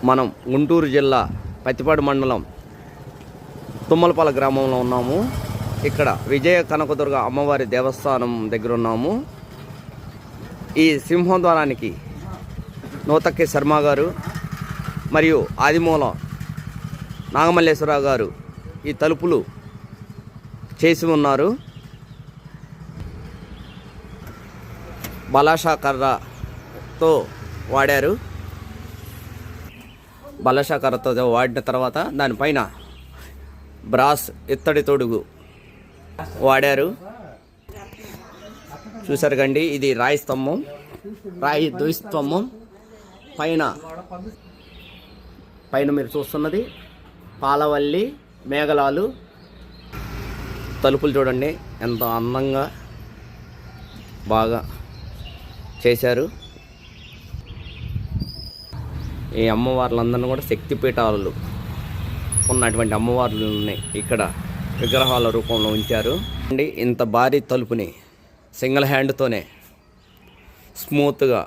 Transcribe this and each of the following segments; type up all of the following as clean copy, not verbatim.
మనం గుంటూరు జిల్లా పత్తిపాడు మండలం తుమ్మలపాల గ్రామంలో ఉన్నాము. ఇక్కడ విజయ కనకదుర్గ అమ్మవారి దేవస్థానం దగ్గర ఉన్నాము. ఈ సింహద్వారానికి నూతక్కి శర్మ గారు మరియు ఆదిమూలం నాగమల్లేశ్వరరావు గారు ఈ తలుపులు చేసి ఉన్నారు. బలాషా కర్రతో వాడారు. బలాషా కర్రతో వాడిన తర్వాత దానిపైన బ్రాస్ ఇత్తడి తొడుగు వాడారు. చూసారు కండి, ఇది రాయి స్తంభం, రాయి ద్విస్తంభం. పైన మీరు చూస్తున్నది పాలవల్లి మేఘలాలు. తలుపులు చూడండి ఎంత అందంగా బాగా చేశారు. ఈ అమ్మవార్లందరినీ కూడా శక్తిపీఠాలు ఉన్నటువంటి అమ్మవార్లు ఉన్నాయి ఇక్కడ విగ్రహాల రూపంలో ఉంచారు. అండి ఇంత భారీ తలుపుని సింగిల్ హ్యాండ్తోనే స్మూత్గా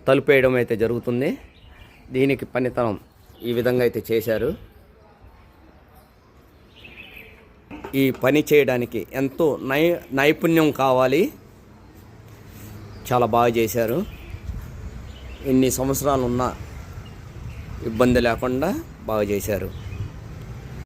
తలుపేయడం అయితే జరుగుతుంది. దీనికి పనితనం ఈ విధంగా అయితే చేశారు. ఈ పని చేయడానికి ఎంతో నైపుణ్యం కావాలి. చాలా బాగా చేశారు. ఇన్ని సంవత్సరాలు ఉన్న ఇబ్బంది లేకుండా బాగా చేశారు.